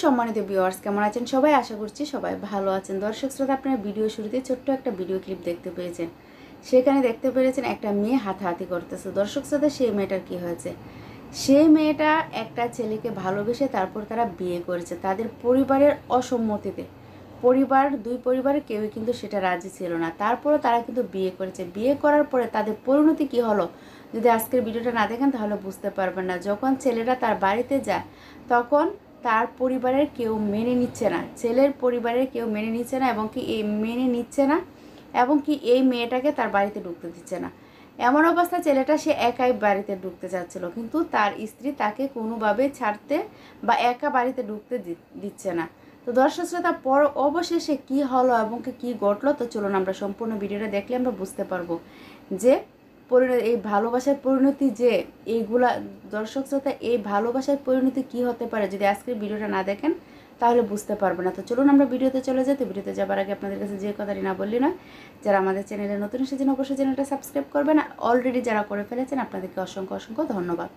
সম্মানিত ভিউয়ার্স, কেমন আছেন সবাই? আশা করছি সবাই ভালো আছেন। দর্শক শ্রোতা, আপনারা ভিডিও শুরুতে ছোট্ট একটা ভিডিও ক্লিপ দেখতে পেয়েছেন। সেখানে দেখতে পেরেছেন একটা মেয়ে হাতাহাতি করতেছে। দর্শক শ্রোতা, সেই মেয়েটার কি হয়েছে? সেই মেয়েটা একটা ছেলেকে ভালোবেসে তারপর তারা বিয়ে করেছে তাদের পরিবারের অসম্মতিতে। দুই পরিবারের কেউই কিন্তু সেটা রাজি ছিল না, তারপরও তারা কিন্তু বিয়ে করেছে। বিয়ে করার পরে তাদের পরিণতি কি হলো, যদি আজকের ভিডিওটা না দেখেন তাহলে বুঝতে পারবেন না। যখন ছেলেরা তার বাড়িতে যায় তখন তার পরিবারের কেউ মেনে নিচ্ছে না, ছেলের পরিবারের কেউ মেনে নিচ্ছে না, এবং কি এই মেয়েটাকে তার বাড়িতে ঢুকতে দিচ্ছে না। এমন অবস্থা, ছেলেটা সে একাই বাড়িতে ঢুকতে চাচ্ছিল, কিন্তু তার স্ত্রী তাকে কোনোভাবে ছাড়তে বা একা বাড়িতে ঢুকতে দিচ্ছে না। তো দর্শক শ্রোতা, অবশেষে কি হলো এবং কি ঘটলো, তো চলুন আমরা সম্পূর্ণ ভিডিওটা দেখলে আমরা বুঝতে পারবো যে এই ভালোবাসার পরিণতি যে এইগুলা। দর্শক শ্রোতা, এই ভালোবাসার পরিণতি কি হতে পারে যদি আজকের ভিডিওটা না দেখেন তাহলে বুঝতে পারবে না। তো চলুন আমরা ভিডিওতে চলে যাই। তো ভিডিওতে যাবার আগে আপনাদের কাছে যে কথাটি না বললি নয়, যারা আমাদের চ্যানেলে নতুন এসেছেন অবশ্যই চ্যানেলটা সাবস্ক্রাইব করবেন। অলরেডি যারা করে ফেলেছেন আপনাদেরকে অসংখ্য ধন্যবাদ।